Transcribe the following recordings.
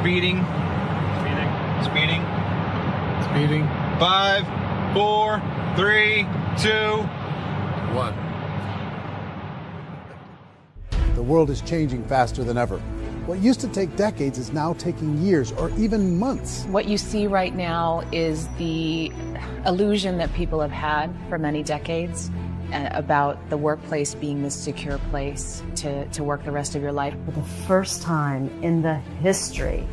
Speeding. Speeding. Speeding. 5, 4, 3, 2, 1. The world is changing faster than ever. What used to take decades is now taking years or even months. What you see right now is the illusion that people have had for many decades about the workplace being this secure place to work the rest of your life. For the first time in the history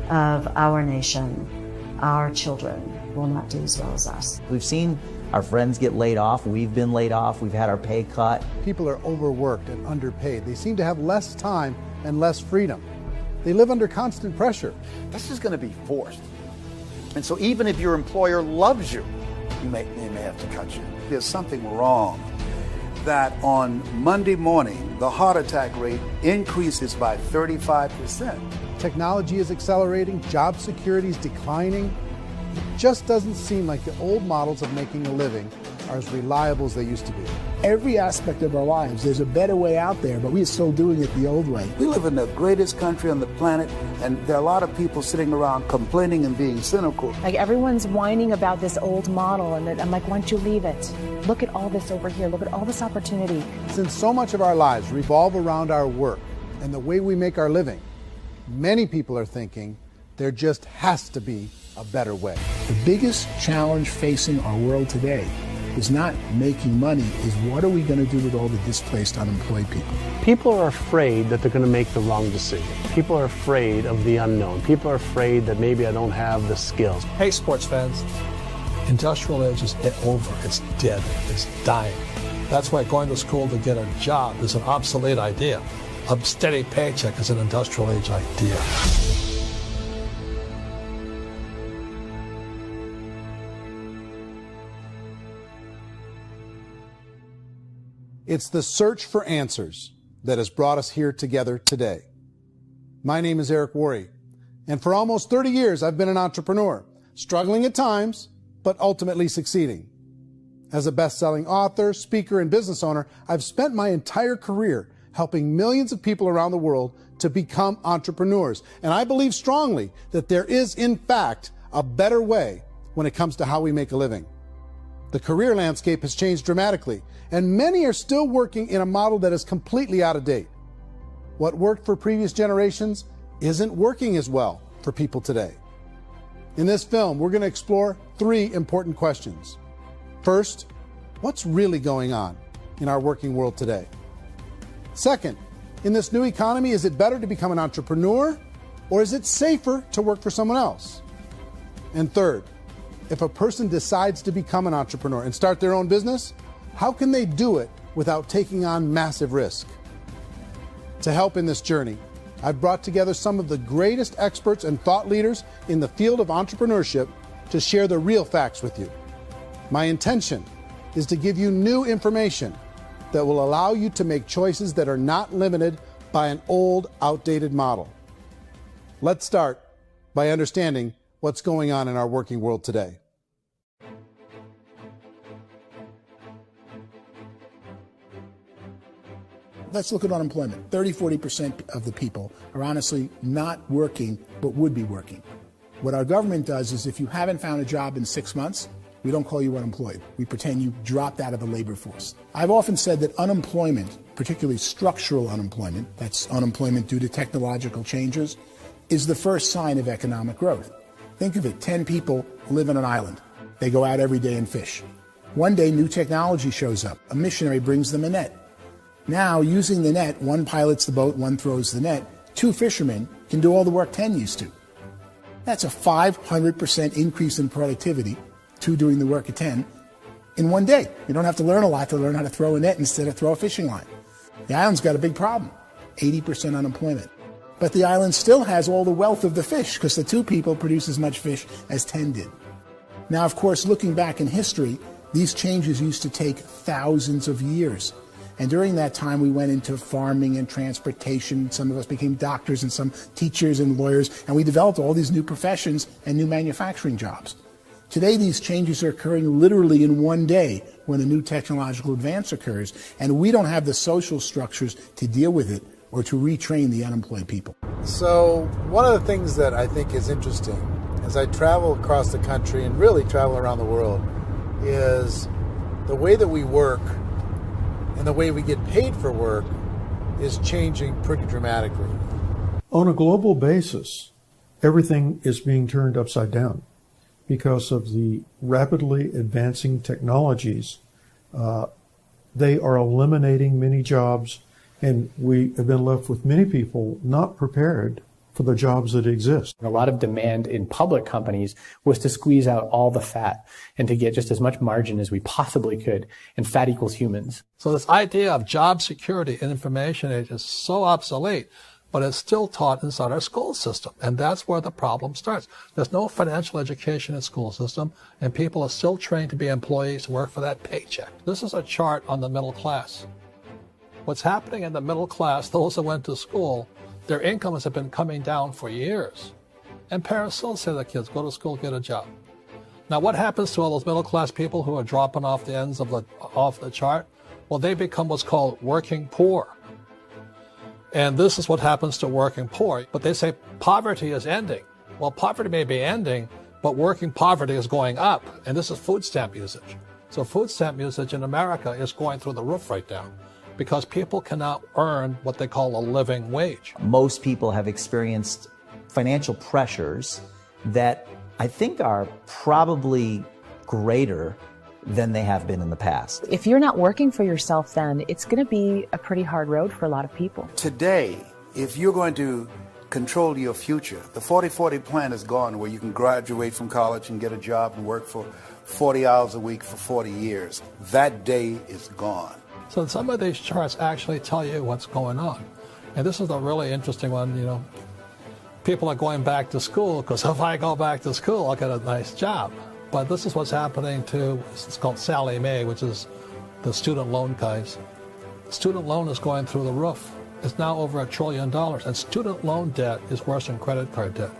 of our nation, our children will not do as well as us. We've seen our friends get laid off. We've been laid off. We've had our pay cut. People are overworked and underpaid. They seem to have less time and less freedom. They live under constant pressure. This is going to be forced. And so even if your employer loves you, they may have to cut you. There's something wrong that on Monday morning, the heart attack rate increases by 35%. Technology is accelerating, job security is declining. It just doesn't seem like the old models of making a living are as reliable as they used to be. Every aspect of our lives, there's a better way out there, but we're still doing it the old way. We live in the greatest country on the planet, and there are a lot of people sitting around complaining and being cynical. Like everyone's whining about this old model, and I'm like, why don't you leave it? Look at all this over here. Look at all this opportunity. Since so much of our lives revolve around our work and the way we make our living, many people are thinking there just has to be a better way. The biggest challenge facing our world today is not making money, is what are we going to do with all the displaced, unemployed people? People are afraid that they're going to make the wrong decision. People are afraid of the unknown. People are afraid that maybe I don't have the skills. Hey, sports fans. Industrial age is over. It's dead. It's dying. That's why going to school to get a job is an obsolete idea. A steady paycheck is an industrial age idea. It's the search for answers that has brought us here together today. My name is Eric Worre, and for almost 30 years I've been an entrepreneur, struggling at times, but ultimately succeeding. As a best-selling author, speaker, and business owner, I've spent my entire career helping millions of people around the world to become entrepreneurs. And I believe strongly that there is, in fact, a better way when it comes to how we make a living. The career landscape has changed dramatically, and many are still working in a model that is completely out of date. What worked for previous generations isn't working as well for people today. In this film, we're going to explore 3 important questions. First, what's really going on in our working world today? Second, in this new economy, is it better to become an entrepreneur, or is it safer to work for someone else? And third, if a person decides to become an entrepreneur and start their own business, how can they do it without taking on massive risk? To help in this journey, I've brought together some of the greatest experts and thought leaders in the field of entrepreneurship to share the real facts with you. My intention is to give you new information that will allow you to make choices that are not limited by an old, outdated model. Let's start by understanding what's going on in our working world today. Let's look at unemployment. 30–40% of the people are honestly not working, but would be working. What our government does is if you haven't found a job in 6 months, we don't call you unemployed. We pretend you dropped out of the labor force. I've often said that unemployment, particularly structural unemployment, that's unemployment due to technological changes, is the first sign of economic growth. Think of it, 10 people live on an island. They go out every day and fish. One day, new technology shows up. A missionary brings them a net. Now, using the net, one pilots the boat, one throws the net. 2 fishermen can do all the work 10 used to. That's a 500% increase in productivity, 2 doing the work of 10, in one day. You don't have to learn a lot to learn how to throw a net instead of throw a fishing line. The island's got a big problem, 80% unemployment. But the island still has all the wealth of the fish because the 2 people produce as much fish as 10 did. Now, of course, looking back in history, these changes used to take thousands of years. And during that time, we went into farming and transportation. Some of us became doctors and some teachers and lawyers, and we developed all these new professions and new manufacturing jobs. Today, these changes are occurring literally in one day when a new technological advance occurs, and we don't have the social structures to deal with it or to retrain the unemployed people. So one of the things that I think is interesting as I travel across the country and really travel around the world is the way that we work and the way we get paid for work is changing pretty dramatically. On a global basis, everything is being turned upside down because of the rapidly advancing technologies. They are eliminating many jobs, and we have been left with many people not prepared for the jobs that exist. A lot of demand in public companies was to squeeze out all the fat and to get just as much margin as we possibly could, and fat equals humans. So this idea of job security in information age is so obsolete, but it's still taught inside our school system, and that's where the problem starts. There's no financial education in school system, and people are still trained to be employees who work for that paycheck. This is a chart on the middle class. What's happening in the middle class, those that went to school, their incomes have been coming down for years. And parents still say to their kids, go to school, get a job. Now what happens to all those middle class people who are dropping off the ends of the chart? Well, they become what's called working poor. And this is what happens to working poor. But they say poverty is ending. Well, poverty may be ending, but working poverty is going up. And this is food stamp usage. So food stamp usage in America is going through the roof right now, because people cannot earn what they call a living wage. Most people have experienced financial pressures that I think are probably greater than they have been in the past. If you're not working for yourself, then it's going to be a pretty hard road for a lot of people. Today, if you're going to control your future, the 40-40 plan is gone, where you can graduate from college and get a job and work for 40 hours a week for 40 years. That day is gone. So some of these charts actually tell you what's going on. And this is a really interesting one. You know, people are going back to school because if I go back to school, I'll get a nice job. But this is what's happening to, it's called Sallie Mae, which is the student loan guys. Student loan is going through the roof. It's now over $1 trillion, and student loan debt is worse than credit card debt.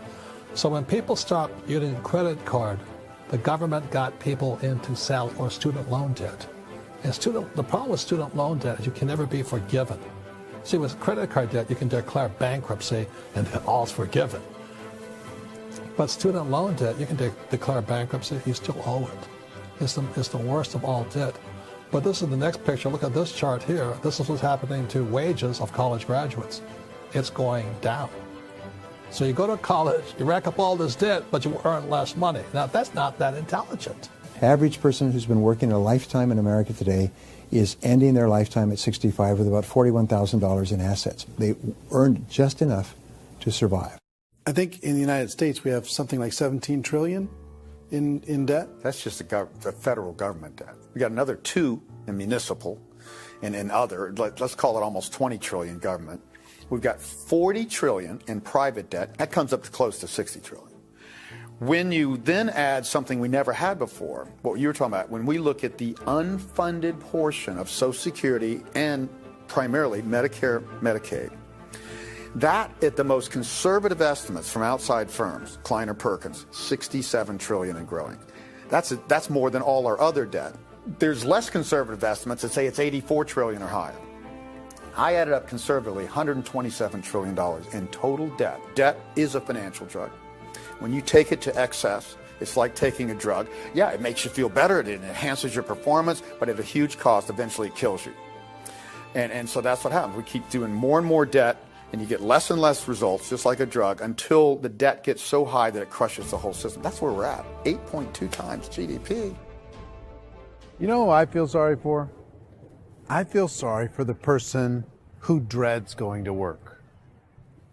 So when people stopped using credit card, the government got people into student loan debt. And the problem with student loan debt is you can never be forgiven. See, with credit card debt, you can declare bankruptcy and then all's forgiven. But student loan debt, you can declare bankruptcy, you still owe it. It's the worst of all debt. But this is the next picture. Look at this chart here. This is what's happening to wages of college graduates. It's going down. So you go to college, you rack up all this debt, but you earn less money. Now, that's not that intelligent. Average person who's been working a lifetime in America today is ending their lifetime at 65 with about $41,000 in assets. They earned just enough to survive. I think in the United States we have something like 17 trillion in debt. That's just the federal government debt. We got another 2 in municipal and in other, let's call it almost 20 trillion government. We've got 40 trillion in private debt. That comes up to close to 60 trillion. When you then add something we never had before, what you were talking about, when we look at the unfunded portion of Social Security and primarily Medicare, Medicaid, that at the most conservative estimates from outside firms, Kleiner Perkins, 67 trillion and growing. That's more than all our other debt. There's less conservative estimates that say it's 84 trillion or higher. I added up conservatively $127 trillion in total debt. Debt is a financial drug. When you take it to excess, it's like taking a drug. Yeah, it makes you feel better, it enhances your performance, but at a huge cost, eventually it kills you. And so that's what happens. We keep doing more and more debt, and you get less and less results, just like a drug, until the debt gets so high that it crushes the whole system. That's where we're at, 8.2 times GDP. You know who I feel sorry for? I feel sorry for the person who dreads going to work,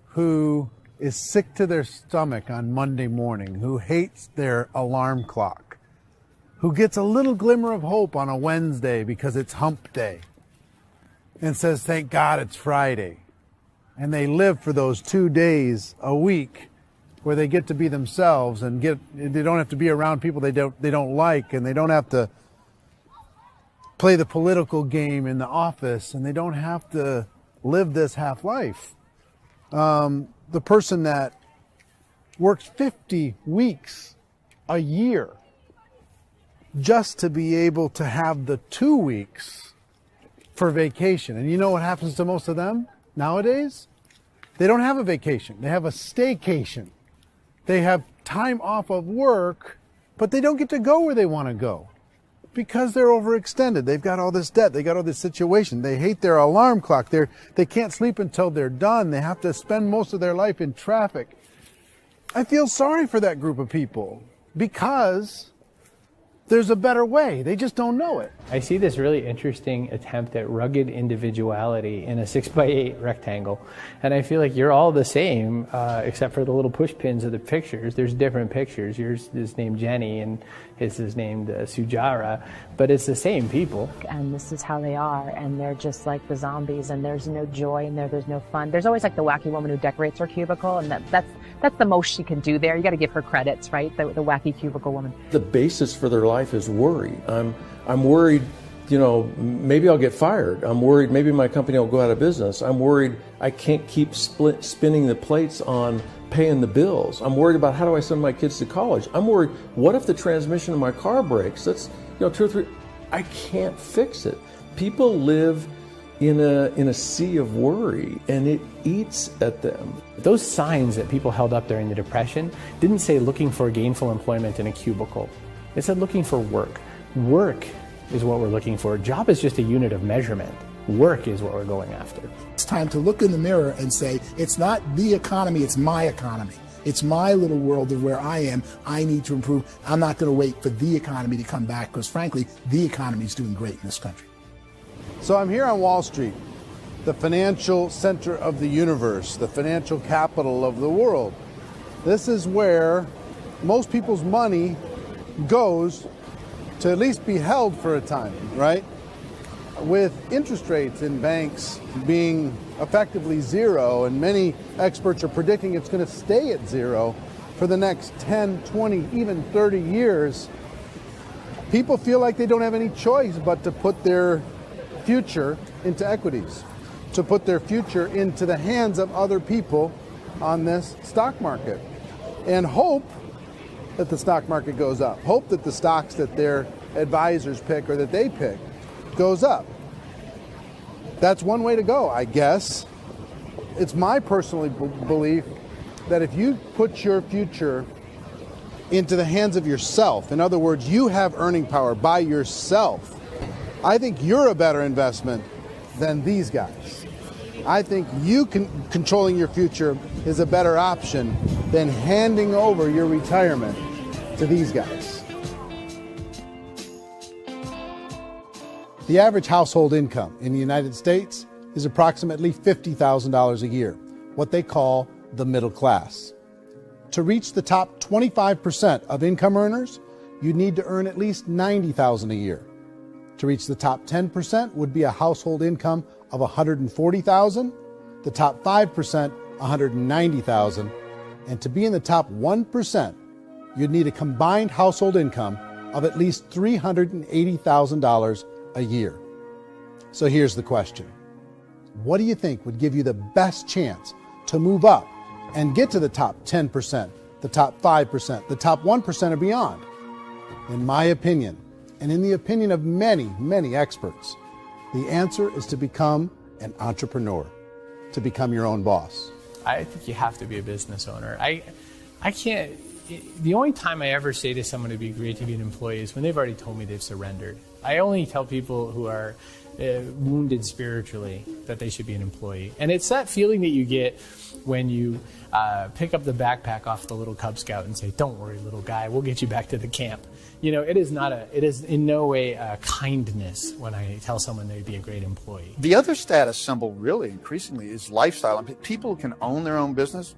who is sick to their stomach on Monday morning, who hates their alarm clock, who gets a little glimmer of hope on a Wednesday because it's hump day and says, thank God it's Friday. And they live for those 2 days a week where they get to be themselves and they don't have to be around people they don't like, and they don't have to play the political game in the office, and they don't have to live this half life. The person that works 50 weeks a year just to be able to have the 2 weeks for vacation. And you know what happens to most of them nowadays? They don't have a vacation. They have a staycation. They have time off of work, but they don't get to go where they want to go because they're overextended. They've got all this debt. They got all this situation. They hate their alarm clock. They can't sleep until they're done. They have to spend most of their life in traffic. I feel sorry for that group of people because there's a better way. They just don't know it. I see this really interesting attempt at rugged individuality in a 6x8 rectangle. And I feel like you're all the same, except for the little push pins of the pictures. There's different pictures. Yours is named Jenny and his is named Sujara, but it's the same people. And this is how they are, and they're just like the zombies, and there's no joy in there, there's no fun. There's always like the wacky woman who decorates her cubicle, and that's the most she can do there. You got to give her credits, right? The wacky cubicle woman. The basis for their life is worry. I'm worried, you know, maybe I'll get fired. I'm worried maybe my company will go out of business. I'm worried I can't keep spinning the plates on paying the bills. I'm worried about how do I send my kids to college. I'm worried, what if the transmission in my car breaks? That's, you know, 2 or 3, I can't fix it. People live in a sea of worry, and it eats at them. Those signs that people held up during the Depression didn't say looking for gainful employment in a cubicle. It said looking for work. Work is what we're looking for. Job is just a unit of measurement. Work is what we're going after. It's time to look in the mirror and say, it's not the economy, it's my economy. It's my little world of where I am. I need to improve. I'm not going to wait for the economy to come back because, frankly, the economy is doing great in this country. So I'm here on Wall Street, the financial center of the universe, the financial capital of the world. This is where most people's money goes to at least be held for a time, right? With interest rates in banks being effectively zero, and many experts are predicting it's going to stay at zero for the next 10, 20, even 30 years, people feel like they don't have any choice but to put their future into equities, to put their future into the hands of other people on this stock market, and hope that the stock market goes up, hope that the stocks that their advisors pick or that they pick goes up. That's one way to go, I guess. It's my personal belief that if you put your future into the hands of yourself, in other words, you have earning power by yourself, I think you're a better investment than these guys. I think you controlling your future is a better option than handing over your retirement to these guys. The average household income in the United States is approximately $50,000 a year, what they call the middle class. To reach the top 25% of income earners, you need to earn at least $90,000 a year. To reach the top 10% would be a household income of $140,000, the top 5%, $190,000, and to be in the top 1%, you'd need a combined household income of at least $380,000 a year. So here's the question. What do you think would give you the best chance to move up and get to the top 10%, the top 5%, the top 1% or beyond? In my opinion, and in the opinion of many, many experts, the answer is to become an entrepreneur, to become your own boss. I think you have to be a business owner. I can't, the only time I ever say to someone it'd be great to be an employee is when they've already told me they've surrendered. I only tell people who are wounded spiritually that they should be an employee. And it's that feeling that you get when you pick up the backpack off the little Cub Scout and say, "Don't worry, little guy, we'll get you back to the camp." You know, it is in no way a kindness when I tell someone they'd be a great employee. The other status symbol really increasingly is lifestyle. I mean, people can own their own business,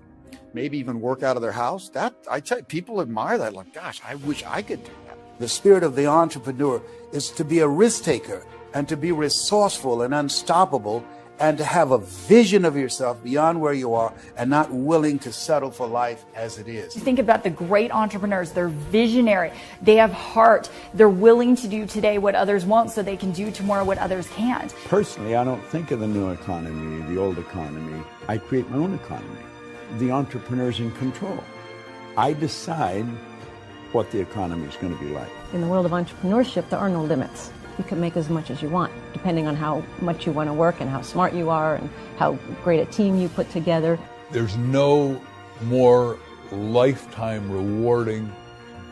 maybe even work out of their house. That, I tell you, people admire that. Like, gosh, I wish I could do that. The spirit of the entrepreneur is to be a risk taker and to be resourceful and unstoppable and to have a vision of yourself beyond where you are and not willing to settle for life as it is. Think about the great entrepreneurs. They're visionary. They have heart. They're willing to do today what others won't so they can do tomorrow what others can't. Personally, I don't think of the new economy, the old economy. I create my own economy. The entrepreneur's in control. I decide what the economy is going to be like. In the world of entrepreneurship, there are no limits. you can make as much as you want, depending on how much you want to work and how smart you are and how great a team you put together. There's no more lifetime rewarding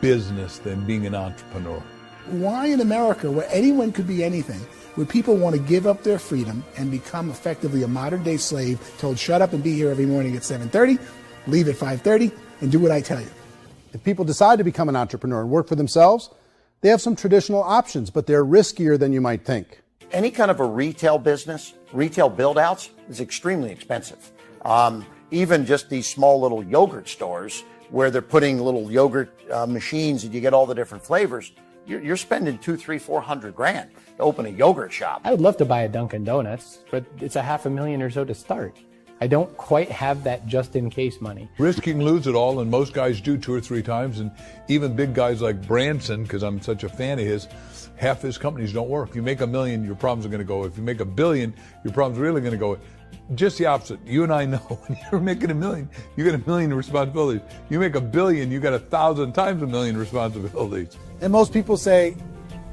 business than being an entrepreneur. Why in America, where anyone could be anything, would people want to give up their freedom and become effectively a modern-day slave, told shut up and be here every morning at 7:30, leave at 5:30, and do what I tell you? If people decide to become an entrepreneur and work for themselves, they have some traditional options, but they're riskier than you might think. Any kind of a retail business, retail build-outs, is extremely expensive. Even just these small little yogurt stores where they're putting little yogurt machines and you get all the different flavors, you're spending $200,000, $300,000, $400,000 to open a yogurt shop. I would love to buy a Dunkin' Donuts, but it's $500,000 or so to start. I don't quite have that just-in-case money. Risk you can lose it all, and most guys do 2 or 3 times, and even big guys like Branson, because I'm such a fan of his, half his companies don't work. If you make $1 million, your problems are going to go. If you make $1 billion, your problems are really going to go. Just the opposite. You and I know when you're making $1 million, you got $1 million responsibilities. You make $1 billion, you got 1,000 times $1 million responsibilities. And most people say,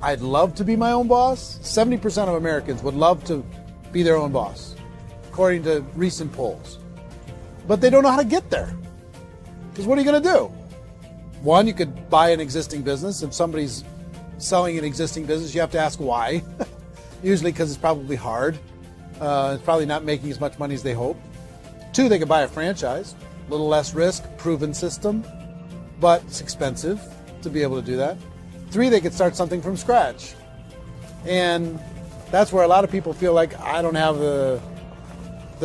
I'd love to be my own boss. 70% of Americans would love to be their own boss, according to recent polls. But they don't know how to get there. Because what are you going to do? One, you could buy an existing business. If somebody's selling an existing business, you have to ask why. Usually because it's probably hard. It's probably not making as much money as they hope. 2, they could buy a franchise. A little less risk, proven system, but it's expensive to be able to do that. 3, they could start something from scratch. And that's where a lot of people feel like, I don't have the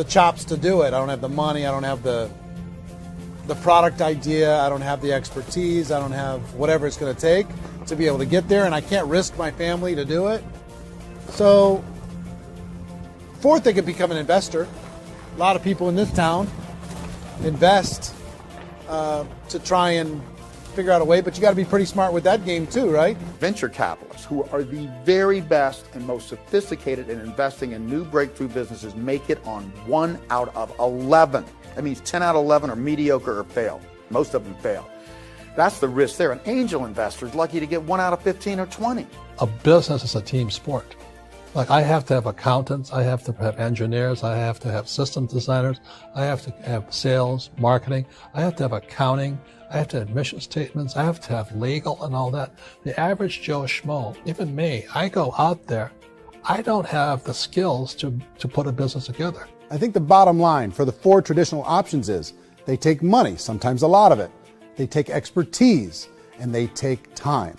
chops to do it. I don't have the money. I don't have the product idea. I don't have the expertise. I don't have whatever it's going to take to be able to get there, and I can't risk my family to do it. So, 4th, they could become an investor. A lot of people in this town invest to try and figure out a way, but you got to be pretty smart with that game too, right? Venture capitalists, who are the very best and most sophisticated in investing in new breakthrough businesses, make it on 1 out of 11. That means 10 out of 11 are mediocre or fail. Most of them fail. That's the risk there. An angel investor is lucky to get 1 out of 15 or 20. A business is a team sport. Like, I have to have accountants, I have to have engineers, I have to have systems designers, I have to have sales, marketing, I have to have accounting, I have to have mission statements, I have to have legal and all that. The average Joe Schmo, even me, I go out there, I don't have the skills to put a business together. I think the bottom line for the 4 traditional options is they take money, sometimes a lot of it. They take expertise, and they take time.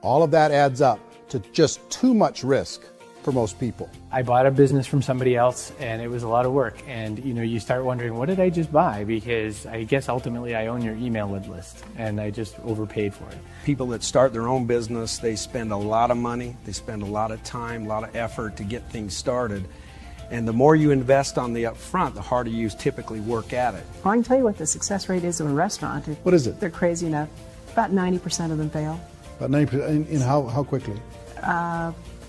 All of that adds up to just too much risk for most people. I bought a business from somebody else, and it was a lot of work. And you start wondering, what did I just buy? Because I guess ultimately I own your email list, and I just overpaid for it. People that start their own business, they spend a lot of money, they spend a lot of time, a lot of effort to get things started. And the more you invest on the upfront, the harder you typically work at it. Well, I can tell you what the success rate is of a restaurant. What is it? They're crazy enough. About 90% of them fail. About 90%. In how quickly?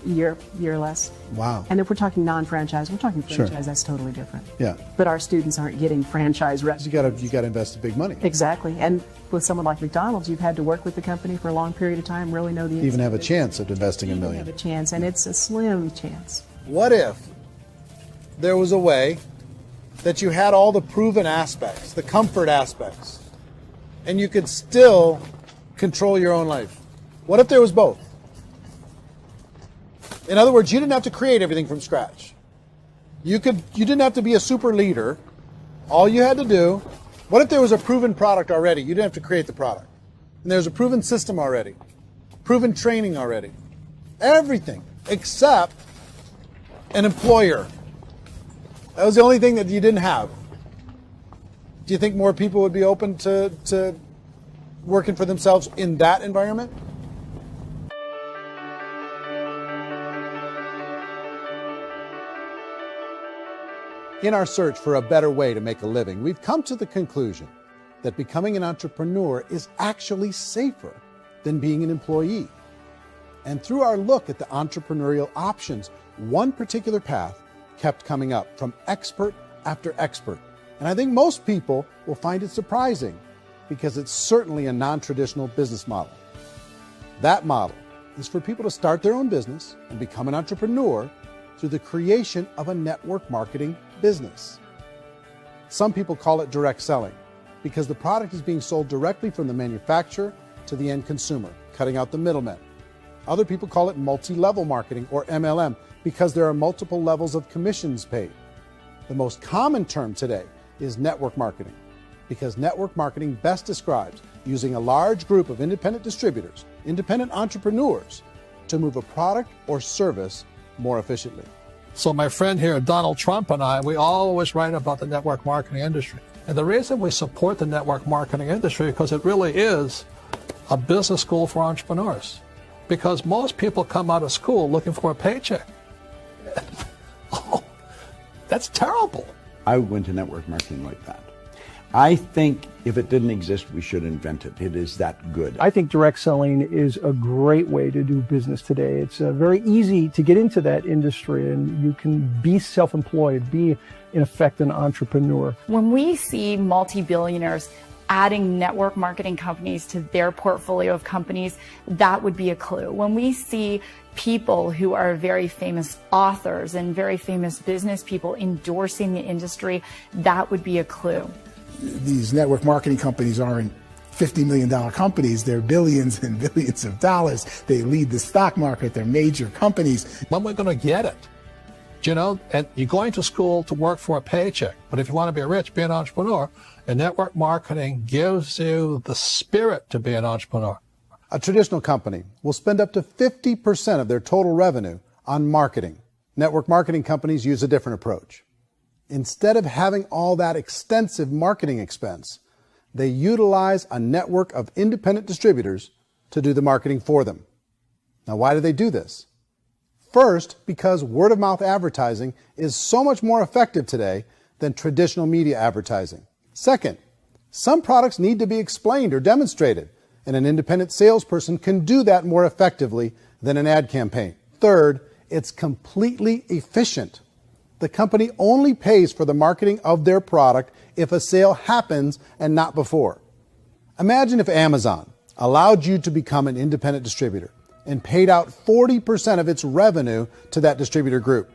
Year or less. Wow. And if we're talking non-franchise, we're talking franchise, Sure. That's totally different. Yeah. But our students aren't getting franchise restaurants. You got to invest the big money. Exactly. And with someone like McDonald's, you've had to work with the company for a long period of time, really know the Even have a chance at investing $1 million. have a chance, and it's a slim chance. What if there was a way that you had all the proven aspects, the comfort aspects, and you could still control your own life? What if there was both? In other words, you didn't have to create everything from scratch. You didn't have to be a super leader. All you had to do, what if there was a proven product already? You didn't have to create the product. And there's a proven system already, proven training already. Everything except an employer. That was the only thing that you didn't have. Do you think more people would be open to working for themselves in that environment? In our search for a better way to make a living, we've come to the conclusion that becoming an entrepreneur is actually safer than being an employee. And through our look at the entrepreneurial options, one particular path kept coming up from expert after expert. And I think most people will find it surprising because it's certainly a non-traditional business model. That model is for people to start their own business and become an entrepreneur through the creation of a network marketing business. Some people call it direct selling because the product is being sold directly from the manufacturer to the end consumer, cutting out the middlemen. Other people call it multi-level marketing, or MLM, because there are multiple levels of commissions paid. The most common term today is network marketing, because network marketing best describes using a large group of independent distributors, independent entrepreneurs, to move a product or service more efficiently. So my friend here, Donald Trump, and I, we always write about the network marketing industry. And the reason we support the network marketing industry is because it really is a business school for entrepreneurs. Because most people come out of school looking for a paycheck. Oh, that's terrible. I went to network marketing like that. I think if it didn't exist, we should invent it. It is that good. I think direct selling is a great way to do business today. It's very easy to get into that industry, and you can be self-employed, be, in effect, an entrepreneur. When we see multi-billionaires adding network marketing companies to their portfolio of companies, that would be a clue. When we see people who are very famous authors and very famous business people endorsing the industry, that would be a clue. These network marketing companies aren't $50 million companies. They're billions and billions of dollars. They lead the stock market. They're major companies. When we're going to get it? You know, and you're going to school to work for a paycheck. But if you want to be rich, be an entrepreneur. And network marketing gives you the spirit to be an entrepreneur. A traditional company will spend up to 50% of their total revenue on marketing. Network marketing companies use a different approach. Instead of having all that extensive marketing expense, they utilize a network of independent distributors to do the marketing for them. Now, why do they do this? First, because word-of-mouth advertising is so much more effective today than traditional media advertising. Second, some products need to be explained or demonstrated, and an independent salesperson can do that more effectively than an ad campaign. Third, it's completely efficient. The company only pays for the marketing of their product if a sale happens and not before. Imagine if Amazon allowed you to become an independent distributor and paid out 40% of its revenue to that distributor group.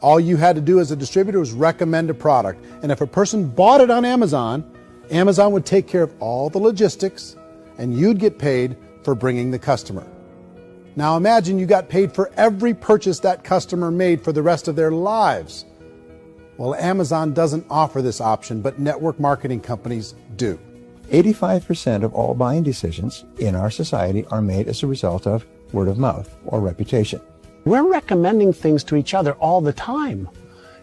All you had to do as a distributor was recommend a product, and if a person bought it on Amazon, Amazon would take care of all the logistics, and you'd get paid for bringing the customer. Now imagine you got paid for every purchase that customer made for the rest of their lives. Well, Amazon doesn't offer this option, but network marketing companies do. 85% of all buying decisions in our society are made as a result of word of mouth or reputation. We're recommending things to each other all the time.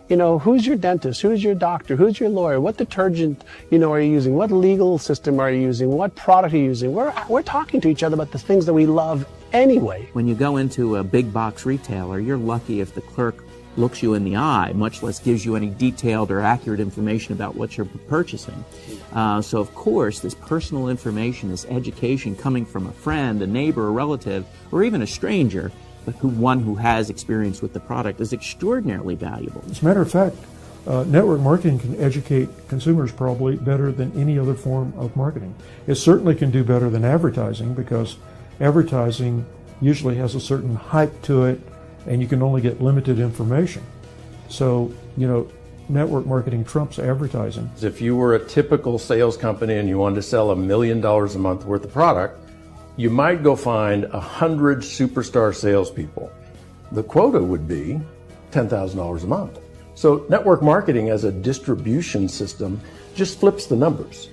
You know, who's your dentist? Who's your doctor? Who's your lawyer? What detergent, are you using? What legal system are you using? What product are you using? We're talking to each other about the things that we love anyway. When you go into a big box retailer, you're lucky if the clerk looks you in the eye, much less gives you any detailed or accurate information about what you're purchasing. So of course, this personal information, this education coming from a friend, a neighbor, a relative, or even a stranger, but one who has experience with the product is extraordinarily valuable. As a matter of fact, network marketing can educate consumers probably better than any other form of marketing. It certainly can do better than advertising, because advertising usually has a certain hype to it, and you can only get limited information. So, network marketing trumps advertising. If you were a typical sales company and you wanted to sell $1 million a month worth of product, you might go find 100 superstar salespeople. The quota would be $10,000 a month. So network marketing as a distribution system just flips the numbers.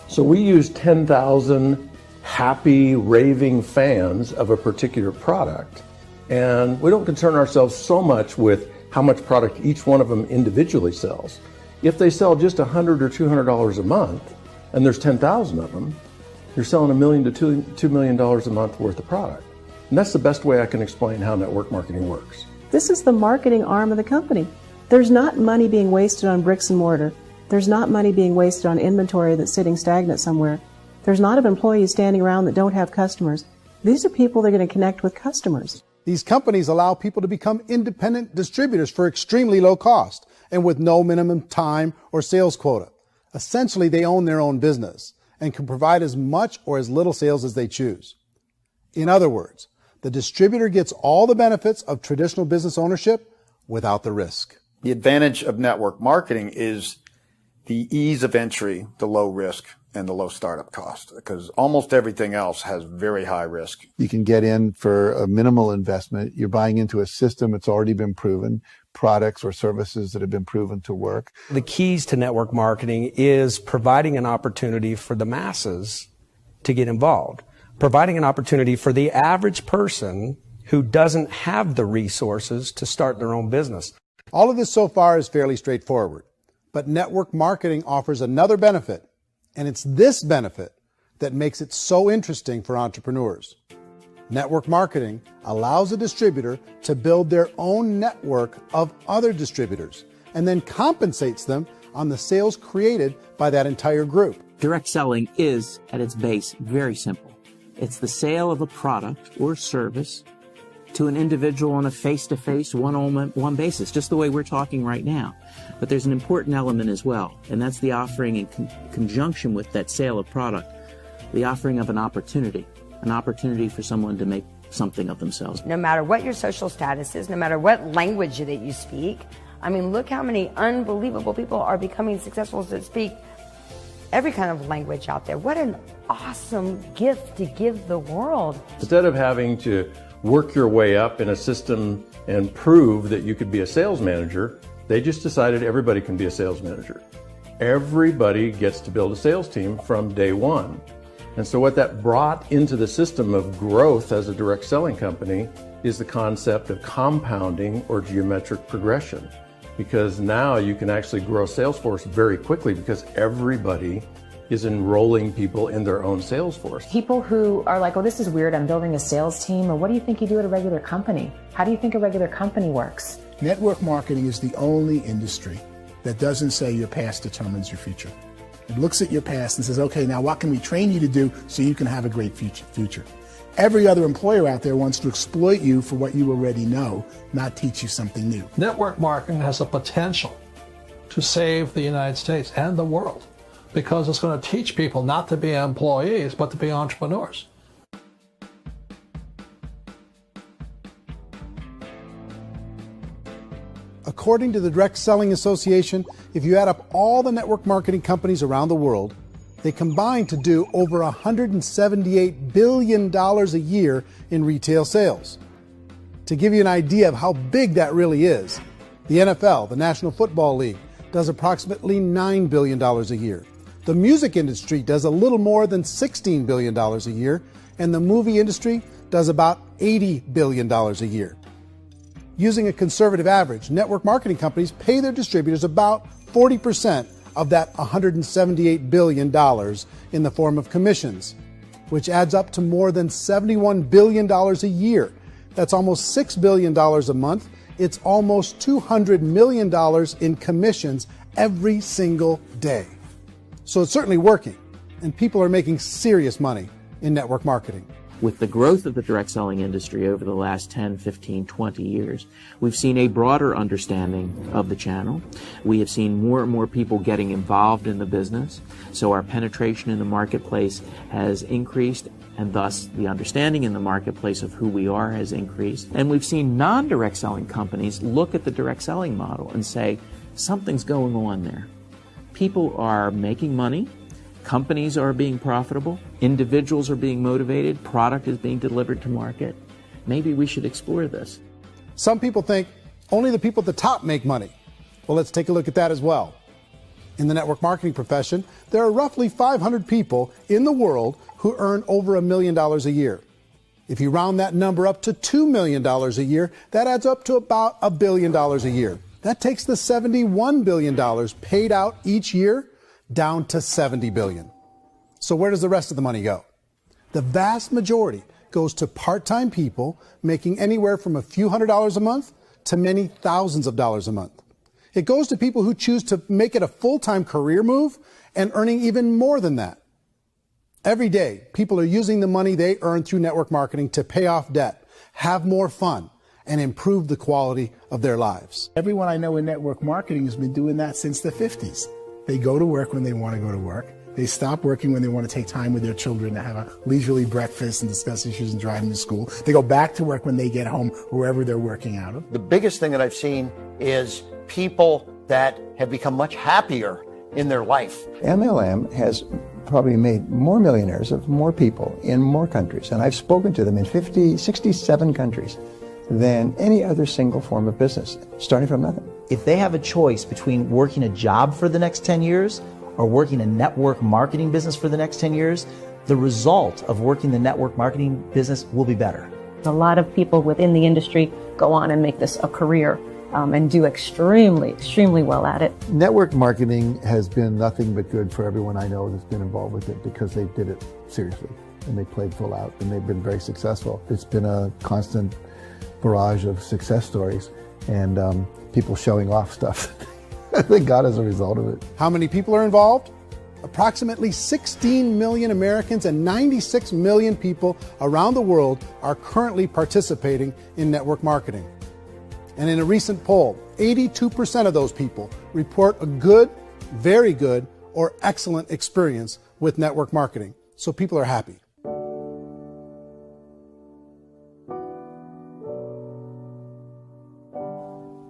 So we use 10,000 happy, raving fans of a particular product, and we don't concern ourselves so much with how much product each one of them individually sells. If they sell just $100 or $200 a month, and there's 10,000 of them, you're selling $1 million to $2 million a month worth of product. And that's the best way I can explain how network marketing works. This is the marketing arm of the company. There's not money being wasted on bricks and mortar. There's not money being wasted on inventory that's sitting stagnant somewhere. There's not of employees standing around that don't have customers. These are people that are going to connect with customers. These companies allow people to become independent distributors for extremely low cost and with no minimum time or sales quota. Essentially, they own their own business and can provide as much or as little sales as they choose. In other words, the distributor gets all the benefits of traditional business ownership without the risk. The advantage of network marketing is the ease of entry, the low risk, and the low startup cost, because almost everything else has very high risk. You can get in for a minimal investment. You're buying into a system that's already been proven, products or services that have been proven to work. The keys to network marketing is providing an opportunity for the masses to get involved, providing an opportunity for the average person who doesn't have the resources to start their own business. All of this so far is fairly straightforward, but network marketing offers another benefit, and it's this benefit that makes it so interesting for entrepreneurs. Network marketing allows a distributor to build their own network of other distributors and then compensates them on the sales created by that entire group. Direct selling is, at its base, very simple. It's the sale of a product or service to an individual on a face-to-face, one-on-one basis, just the way we're talking right now. But there's an important element as well, and that's the offering in conjunction with that sale of product, the offering of an opportunity for someone to make something of themselves. No matter what your social status is, no matter what language that you speak, I mean, look how many unbelievable people are becoming successful that speak every kind of language out there. What an awesome gift to give the world. Instead of having to work your way up in a system and prove that you could be a sales manager, they just decided everybody can be a sales manager. Everybody gets to build a sales team from day one. And so what that brought into the system of growth as a direct selling company is the concept of compounding or geometric progression. Because now you can actually grow a sales force very quickly because everybody is enrolling people in their own sales force. People who are like, oh, this is weird, I'm building a sales team, or what do you think you do at a regular company? How do you think a regular company works? Network marketing is the only industry that doesn't say your past determines your future. It looks at your past and says, okay, now what can we train you to do so you can have a great future? Every other employer out there wants to exploit you for what you already know, not teach you something new. Network marketing has the potential to save the United States and the world, because it's going to teach people not to be employees, but to be entrepreneurs. According to the Direct Selling Association, if you add up all the network marketing companies around the world, they combine to do over $178 billion a year in retail sales. To give you an idea of how big that really is, the NFL, the National Football League, does approximately $9 billion a year. The music industry does a little more than $16 billion a year, and the movie industry does about $80 billion a year. Using a conservative average, network marketing companies pay their distributors about 40% of that $178 billion in the form of commissions, which adds up to more than $71 billion a year. That's almost $6 billion a month. It's almost $200 million in commissions every single day. So it's certainly working, and people are making serious money in network marketing. With the growth of the direct selling industry over the last 10, 15, 20 years, we've seen a broader understanding of the channel. We have seen more and more people getting involved in the business, so our penetration in the marketplace has increased, and thus the understanding in the marketplace of who we are has increased. And we've seen non-direct selling companies look at the direct selling model and say, something's going on there. People are making money. Companies are being profitable, individuals are being motivated, product is being delivered to market. Maybe we should explore this. Some people think only the people at the top make money. Well, let's take a look at that as well. In the network marketing profession, there are roughly 500 people in the world who earn over $1 million a year. If you round that number up to $2 million a year, that adds up to about $1 billion a year. That takes the $71 billion paid out each year down to $70 billion. So where does the rest of the money go? The vast majority goes to part-time people making anywhere from a few $100s a month to many thousands of dollars a month. It goes to people who choose to make it a full-time career move and earning even more than that. Every day, people are using the money they earn through network marketing to pay off debt, have more fun, and improve the quality of their lives. Everyone I know in network marketing has been doing that since the 50s. They go to work when they want to go to work. They stop working when they want to take time with their children to have a leisurely breakfast and discuss issues and driving to school. They go back to work when they get home, wherever they're working out of. The biggest thing that I've seen is people that have become much happier in their life. MLM has probably made more millionaires of more people in more countries, and I've spoken to them in 67 countries than any other single form of business, starting from nothing. If they have a choice between working a job for the next 10 years or working a network marketing business for the next 10 years, the result of working the network marketing business will be better. A lot of people within the industry go on and make this a career and do extremely well at it. Network marketing has been nothing but good for everyone I know that's been involved with it because they did it seriously and they played full out and they've been very successful. It's been a constant barrage of success stories and people showing off stuff they got as a result of it. How many people are involved? Approximately 16 million Americans and 96 million people around the world are currently participating in network marketing. And in a recent poll, 82% of those people report a good, very good, or excellent experience with network marketing. So people are happy.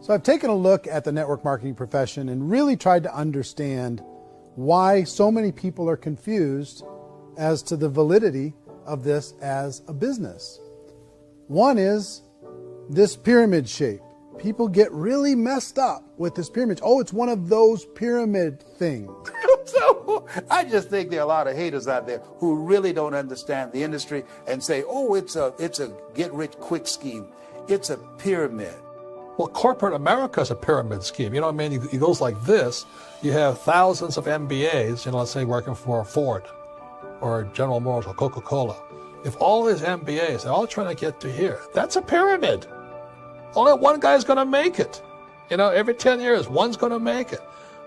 So I've taken a look at the network marketing profession and really tried to understand why so many people are confused as to the validity of this as a business. One is this pyramid shape. People get really messed up with this pyramid. Oh, it's one of those pyramid things. So I just think there are a lot of haters out there who really don't understand the industry and say, oh, it's a get-rich-quick scheme. It's a pyramid. Well, corporate America is a pyramid scheme. You know what I mean? It goes like this. You have thousands of MBAs, let's say working for Ford or General Motors or Coca-Cola. If all these MBAs, they're all trying to get to here, that's a pyramid. Only one guy's going to make it. Every 10 years, one's going to make it.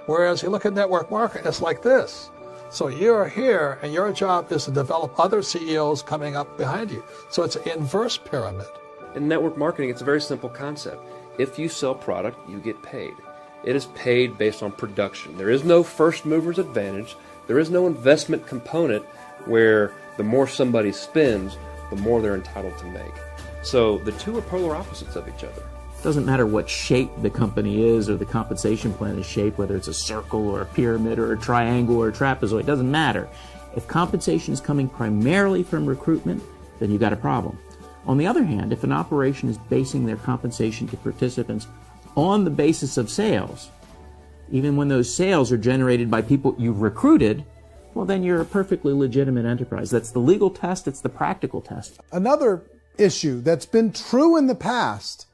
Whereas you look at network marketing, it's like this. So you're here, and your job is to develop other CEOs coming up behind you. So it's an inverse pyramid. In network marketing, it's a very simple concept. If you sell product, you get paid. It is paid based on production. There is no first mover's advantage. There is no investment component where the more somebody spends, the more they're entitled to make. So the two are polar opposites of each other. It doesn't matter what shape the company is or the compensation plan is shaped, whether it's a circle or a pyramid or a triangle or a trapezoid, it doesn't matter. If compensation is coming primarily from recruitment, then you've got a problem. On the other hand, if an operation is basing their compensation to participants on the basis of sales, even when those sales are generated by people you've recruited, well, then you're a perfectly legitimate enterprise. That's the legal test. It's the practical test. Another issue that's been true in the past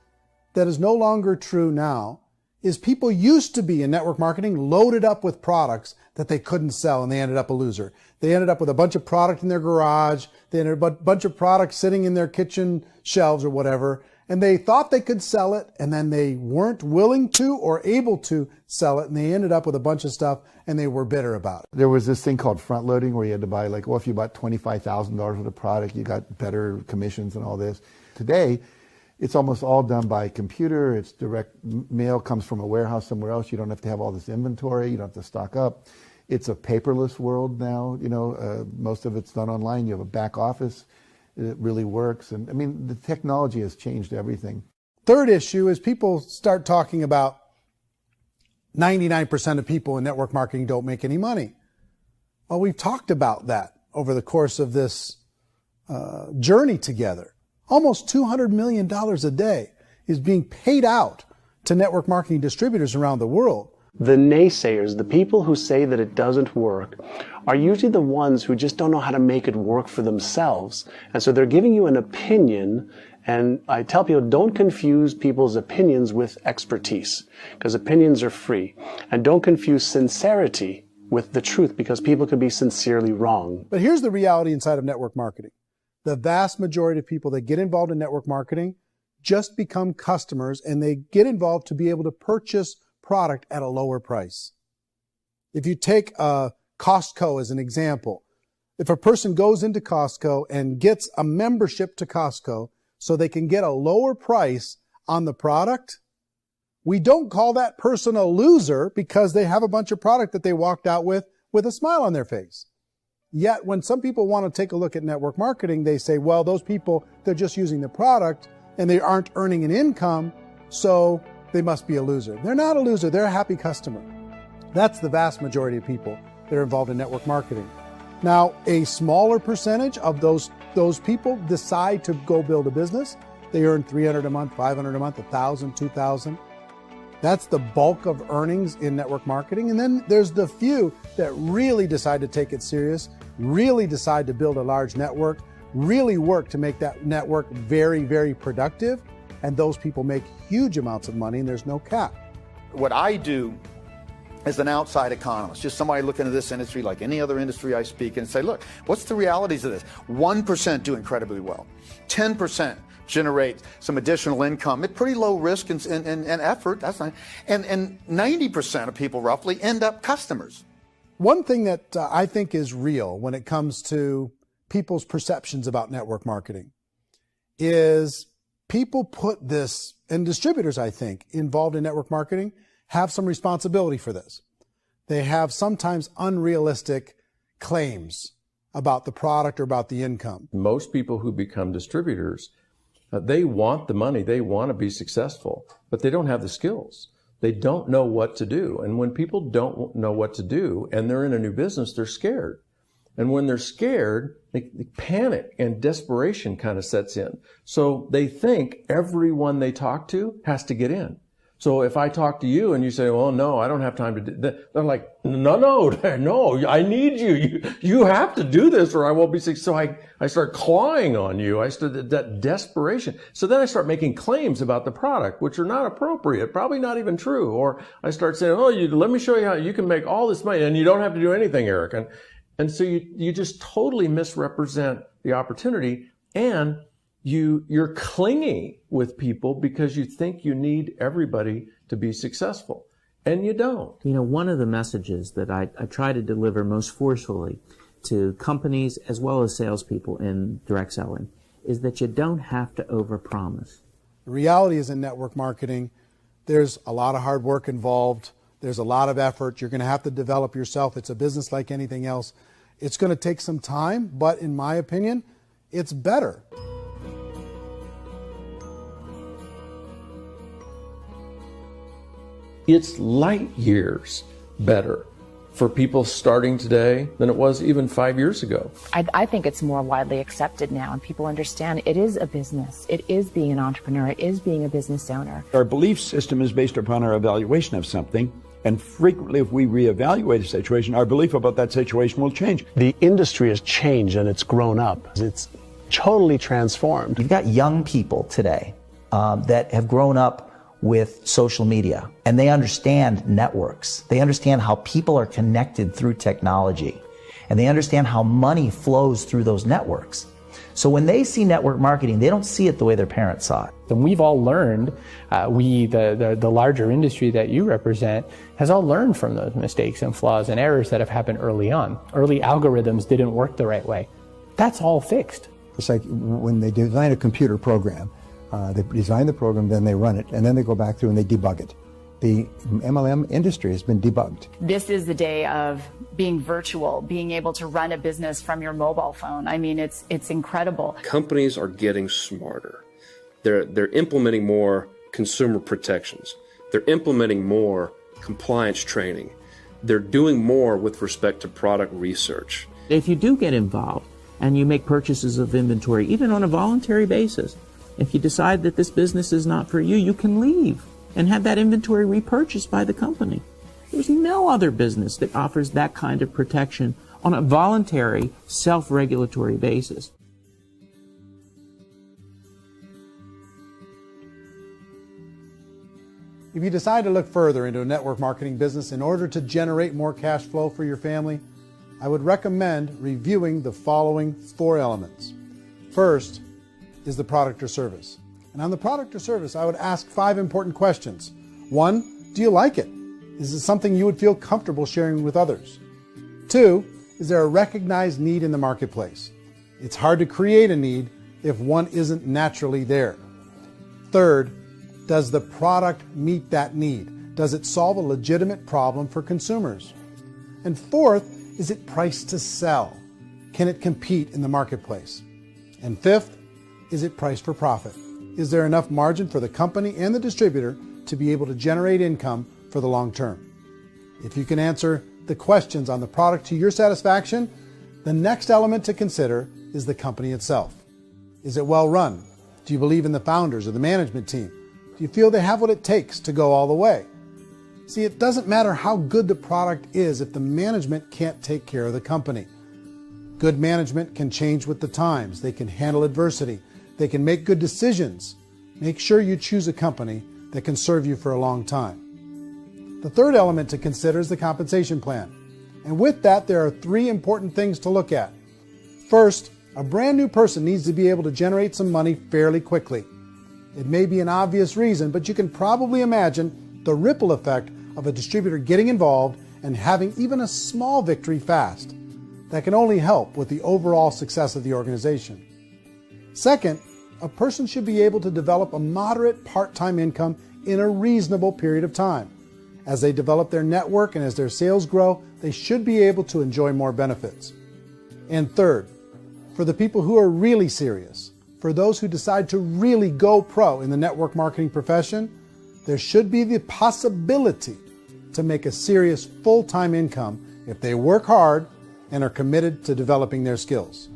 that is no longer true now is people used to be in network marketing loaded up with products that they couldn't sell and they ended up a loser. They ended up with a bunch of product in their garage. They ended up with a bunch of products sitting in their kitchen shelves or whatever. And they thought they could sell it and then they weren't willing to or able to sell it. And they ended up with a bunch of stuff and they were bitter about it. There was this thing called front loading where you had to buy if you bought $25,000 worth of product, you got better commissions and all this. Today, it's almost all done by computer. It's direct mail, comes from a warehouse somewhere else. You don't have to have all this inventory. You don't have to stock up. It's a paperless world now. Most of it's done online. You have a back office. It really works. And the technology has changed everything. Third issue is people start talking about 99% of people in network marketing don't make any money. Well, we've talked about that over the course of this journey together. Almost $200 million a day is being paid out to network marketing distributors around the world. The naysayers, the people who say that it doesn't work, are usually the ones who just don't know how to make it work for themselves. And so they're giving you an opinion, and I tell people, don't confuse people's opinions with expertise, because opinions are free. And don't confuse sincerity with the truth, because people can be sincerely wrong. But here's the reality inside of network marketing. The vast majority of people that get involved in network marketing just become customers, and they get involved to be able to purchase product at a lower price. If you take Costco as an example, if a person goes into Costco and gets a membership to Costco so they can get a lower price on the product, we don't call that person a loser because they have a bunch of product that they walked out with with a smile on their face. Yet when some people want to take a look at network marketing, they say, well, those people, they're just using the product and they aren't earning an income, so they must be a loser. They're not a loser, they're a happy customer. That's the vast majority of people that are involved in network marketing. Now, a smaller percentage of those people decide to go build a business. They earn $300 a month, $500 a month, $1,000, $2,000. That's the bulk of earnings in network marketing. And then there's the few that really decide to take it serious, really decide to build a large network, really work to make that network very, very productive. And those people make huge amounts of money and there's no cap. What I do as an outside economist, just somebody looking at this industry like any other industry I speak in, and say, look, what's the realities of this? 1% do incredibly well. 10% generate some additional income at pretty low risk and effort. That's not, and 90% of people roughly end up customers. One thing that I think is real when it comes to people's perceptions about network marketing is people put this, and distributors, I think, involved in network marketing have some responsibility for this. They have sometimes unrealistic claims about the product or about the income. Most people who become distributors, they want the money, they want to be successful, but they don't have the skills. They don't know what to do. And when people don't know what to do and they're in a new business, they're scared. And when they're scared, they panic and desperation kind of sets in. So they think everyone they talk to has to get in. So if I talk to you and you say, well, no, I don't have time to do that, they're like, no, I need you. You have to do this or I won't be successful. So I start clawing on you. I start that desperation. So then I start making claims about the product, which are not appropriate, probably not even true. Or I start saying, oh, let me show you how you can make all this money and you don't have to do anything, Eric. And so you just totally misrepresent the opportunity, and you're clingy with people because you think you need everybody to be successful, and you don't. You know, one of the messages that I try to deliver most forcefully to companies as well as salespeople in direct selling is that you don't have to overpromise. The reality is in network marketing, there's a lot of hard work involved. There's a lot of effort. You're going to have to develop yourself. It's a business like anything else. It's going to take some time, but in my opinion, it's better. It's light years better for people starting today than it was even 5 years ago. I think it's more widely accepted now, and people understand it is a business. It is being an entrepreneur. It is being a business owner. Our belief system is based upon our evaluation of something. And frequently, if we reevaluate a situation, our belief about that situation will change. The industry has changed and it's grown up. It's totally transformed. You've got young people today that have grown up with social media, and they understand networks. They understand how people are connected through technology, and they understand how money flows through those networks. So when they see network marketing, they don't see it the way their parents saw it. And we've all learned, the larger industry that you represent, has all learned from those mistakes and flaws and errors that have happened early on. Early algorithms didn't work the right way. That's all fixed. It's like when they design a computer program, they design the program, then they run it, and then they go back through and they debug it. The MLM industry has been debugged. This is the day of being virtual, being able to run a business from your mobile phone. I mean, it's incredible. Companies are getting smarter. They're implementing more consumer protections. They're implementing more compliance training. They're doing more with respect to product research. If you do get involved and you make purchases of inventory, even on a voluntary basis, if you decide that this business is not for you, you can leave and have that inventory repurchased by the company. There's no other business that offers that kind of protection on a voluntary, self-regulatory basis. If you decide to look further into a network marketing business in order to generate more cash flow for your family, I would recommend reviewing the following 4 elements. First is the product or service. And on the product or service, I would ask 5 important questions. 1, do you like it? Is it something you would feel comfortable sharing with others? 2, is there a recognized need in the marketplace? It's hard to create a need if one isn't naturally there. 3rd, does the product meet that need? Does it solve a legitimate problem for consumers? And 4th, Is it priced to sell? Can it compete in the marketplace? And fifth, is it priced for profit? Is there enough margin for the company and the distributor to be able to generate income for the long term? If you can answer the questions on the product to your satisfaction, the next element to consider is the company itself. Is it well run? Do you believe in the founders or the management team? Do you feel they have what it takes to go all the way? See, it doesn't matter how good the product is if the management can't take care of the company. Good management can change with the times. They can handle adversity. They can make good decisions. Make sure you choose a company that can serve you for a long time. The third element to consider is the compensation plan. And with that, there are 3 important things to look at. First, a brand new person needs to be able to generate some money fairly quickly. It may be an obvious reason, but you can probably imagine the ripple effect of a distributor getting involved and having even a small victory fast. That can only help with the overall success of the organization. Second, a person should be able to develop a moderate part-time income in a reasonable period of time. As they develop their network and as their sales grow, they should be able to enjoy more benefits. And third, for the people who are really serious, for those who decide to really go pro in the network marketing profession, there should be the possibility to make a serious full-time income if they work hard and are committed to developing their skills.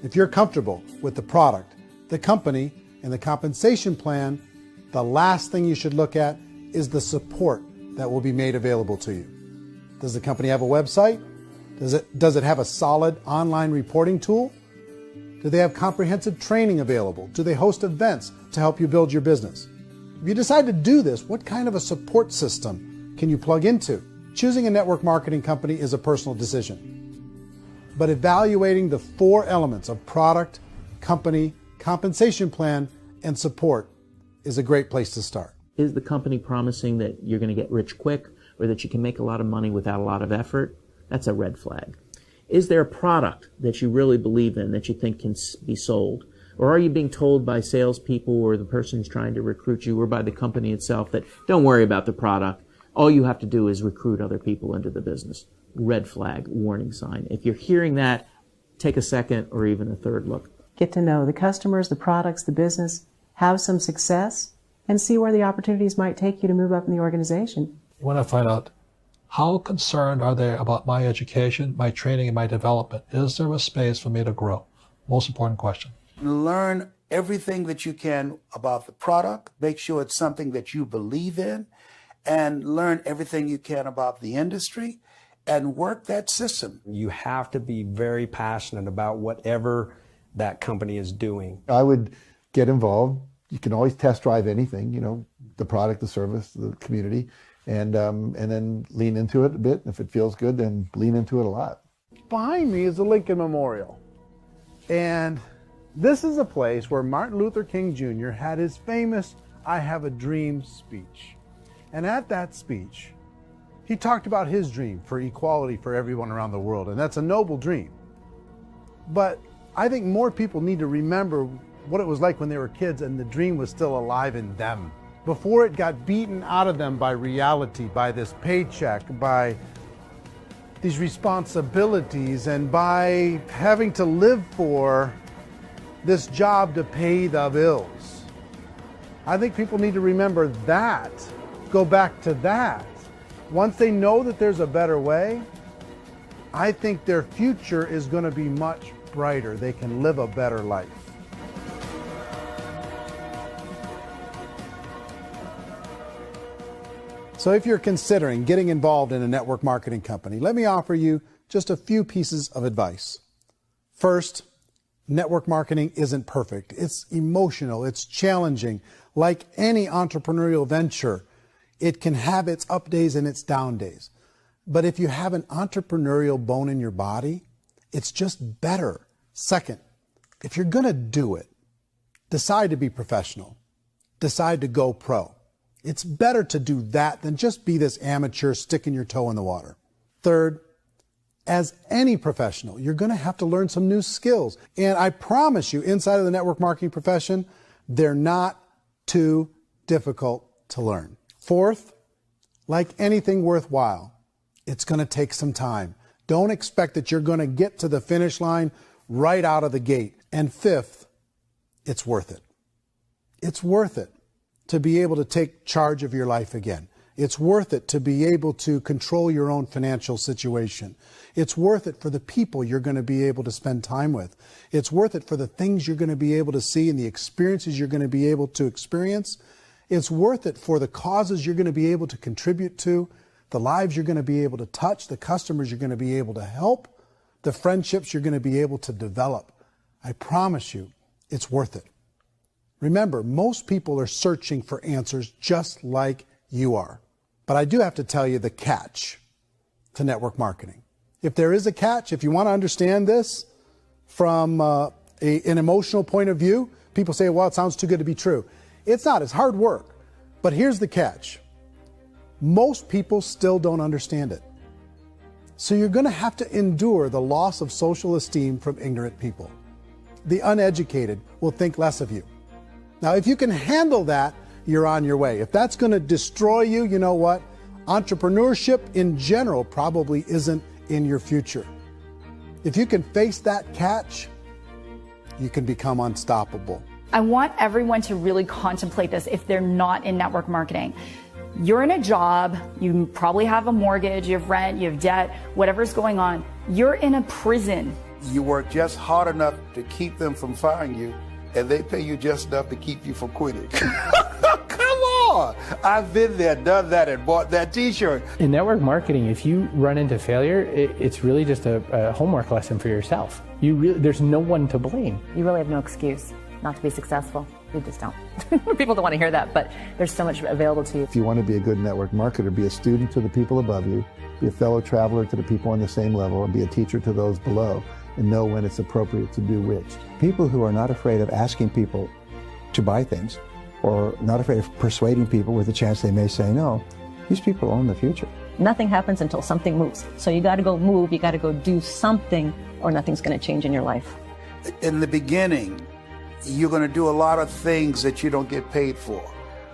If you're comfortable with the product, the company, and the compensation plan, the last thing you should look at is the support that will be made available to you. Does the company have a website? Does it have a solid online reporting tool? Do they have comprehensive training available? Do they host events to help you build your business? If you decide to do this, what kind of a support system can you plug into? Choosing a network marketing company is a personal decision. But evaluating the 4 elements of product, company, compensation plan, and support is a great place to start. Is the company promising that you're going to get rich quick or that you can make a lot of money without a lot of effort? That's a red flag. Is there a product that you really believe in that you think can be sold? Or are you being told by salespeople or the person who's trying to recruit you or by the company itself that don't worry about the product, all you have to do is recruit other people into the business? Red flag, warning sign. If you're hearing that, take a second or even a third look. Get to know the customers, the products, the business, have some success, and see where the opportunities might take you to move up in the organization. You want to find out, how concerned are they about my education, my training, and my development? Is there a space for me to grow? Most important question. Learn everything that you can about the product. Make sure it's something that you believe in, and learn everything you can about the industry and work that system. You have to be very passionate about whatever that company is doing. I would get involved. You can always test drive anything, the product, the service, the community, and then lean into it a bit. If it feels good, then lean into it a lot. Behind me is the Lincoln Memorial. And this is a place where Martin Luther King Jr. had his famous "I Have a Dream" speech. And at that speech, he talked about his dream for equality for everyone around the world, and that's a noble dream. But I think more people need to remember what it was like when they were kids and the dream was still alive in them, before it got beaten out of them by reality, by this paycheck, by these responsibilities, and by having to live for this job to pay the bills. I think people need to remember that, go back to that. Once they know that there's a better way, I think their future is going to be much brighter. They can live a better life. So if you're considering getting involved in a network marketing company, let me offer you just a few pieces of advice. First, network marketing isn't perfect. It's emotional, it's challenging. Like any entrepreneurial venture, it can have its up days and its down days. But if you have an entrepreneurial bone in your body, it's just better. Second, if you're going to do it, decide to be professional. Decide to go pro. It's better to do that than just be this amateur sticking your toe in the water. Third, as any professional, you're going to have to learn some new skills. And I promise you, inside of the network marketing profession, they're not too difficult to learn. Fourth, like anything worthwhile, it's going to take some time. Don't expect that you're going to get to the finish line right out of the gate. And fifth, it's worth it. It's worth it to be able to take charge of your life again. It's worth it to be able to control your own financial situation. It's worth it for the people you're going to be able to spend time with. It's worth it for the things you're going to be able to see and the experiences you're going to be able to experience. It's worth it for the causes you're going to be able to contribute to, the lives you're going to be able to touch, the customers you're going to be able to help, the friendships you're going to be able to develop. I promise you, it's worth it. Remember, most people are searching for answers just like you are. But I do have to tell you the catch to network marketing. If there is a catch, if you want to understand this from an emotional point of view, people say, well, it sounds too good to be true. It's not. It's hard work. But here's the catch. Most people still don't understand it. So you're going to have to endure the loss of social esteem from ignorant people. The uneducated will think less of you. Now, if you can handle that, you're on your way. If that's going to destroy you, you know what? Entrepreneurship in general probably isn't in your future. If you can face that catch, you can become unstoppable. I want everyone to really contemplate this if they're not in network marketing. You're in a job, you probably have a mortgage, you have rent, you have debt, whatever's going on. You're in a prison. You work just hard enough to keep them from firing you, and they pay you just enough to keep you from quitting. Come on! I've been there, done that, and bought that t-shirt. In network marketing, if you run into failure, it's really just a homework lesson for yourself. There's no one to blame. You really have no excuse not to be successful. You just don't. People don't want to hear that, but there's so much available to you. If you want to be a good network marketer, be a student to the people above you, be a fellow traveler to the people on the same level, and be a teacher to those below, and know when it's appropriate to do which. People who are not afraid of asking people to buy things, or not afraid of persuading people with the chance they may say no, these people own the future. Nothing happens until something moves. So you got to go move, you got to go do something, or nothing's going to change in your life. In the beginning, you're going to do a lot of things that you don't get paid for.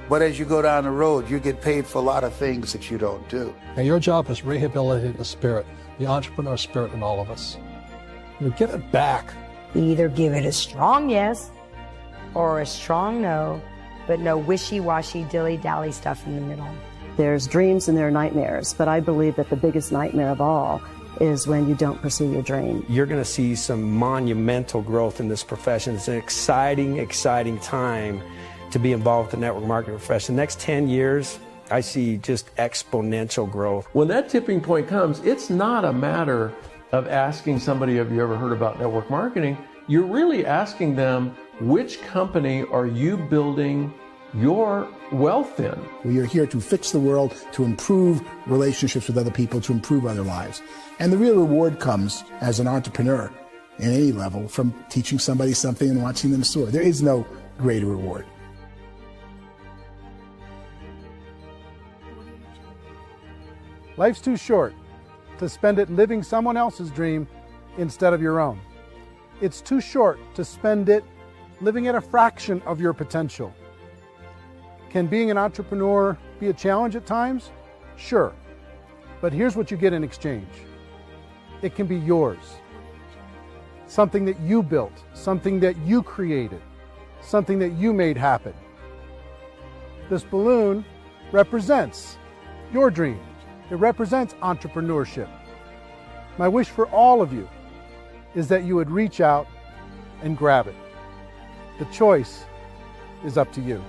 But as you go down the road, you get paid for a lot of things that you don't do. And your job is rehabilitate the spirit, the entrepreneur spirit in all of us. You get it back. Either give it a strong yes or a strong no, but no wishy-washy, dilly-dally stuff in the middle. There's dreams and there are nightmares, but I believe that the biggest nightmare of all is when you don't pursue your dream. You're going to see some monumental growth in this profession. It's an exciting, exciting time to be involved with the network marketing profession. The next 10 years, I see just exponential growth. When that tipping point comes, it's not a matter of asking somebody, have you ever heard about network marketing? You're really asking them, which company are you building your wealth in? We are here to fix the world, to improve relationships with other people, to improve other lives. And the real reward comes as an entrepreneur at any level from teaching somebody something and watching them soar. There is no greater reward. Life's too short to spend it living someone else's dream instead of your own. It's too short to spend it living at a fraction of your potential. Can being an entrepreneur be a challenge at times? Sure. But here's what you get in exchange. It can be yours. Something that you built, something that you created, something that you made happen. This balloon represents your dream. It represents entrepreneurship. My wish for all of you is that you would reach out and grab it. The choice is up to you.